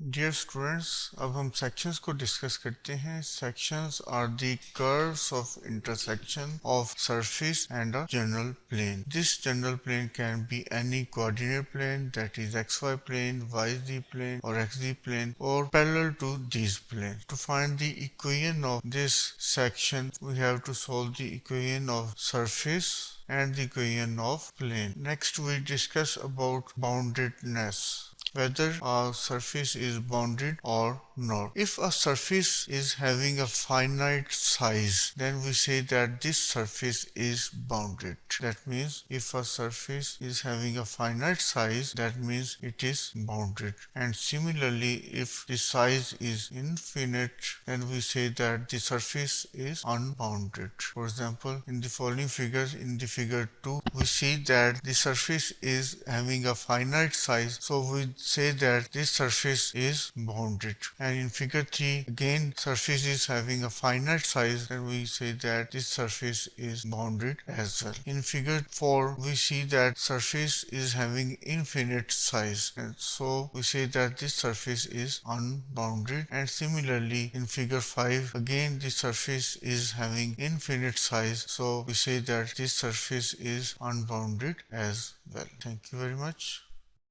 Dear students, अब हम sections को डिस्कस करते हैं। Sections are the curves of intersection of surface and a general plane. This general plane can be any coordinate plane, that is xy plane, yz plane or xz plane, or parallel to these planes. To find the equation of this section, we have to solve the equation of surface and the equation of plane. Next we discuss about boundedness, whether a surface is bounded or not. If a surface is having a finite size, then we say that this surface is bounded. That means if a surface is having a finite size, that means it is bounded. And similarly, if the size is infinite, then we say that the surface is unbounded. For example, in the following figures, in the figure 2, we see that the surface is having a finite size, so we say that this surface is bounded. And in figure 3, again surface is having a finite size, and we say that this surface is bounded as well. In figure 4, we see that surface is having infinite size, and so we say that this surface is unbounded. And similarly, in figure 5, again the surface is having infinite size, so we say that this surface is unbounded as well. Thank you very much.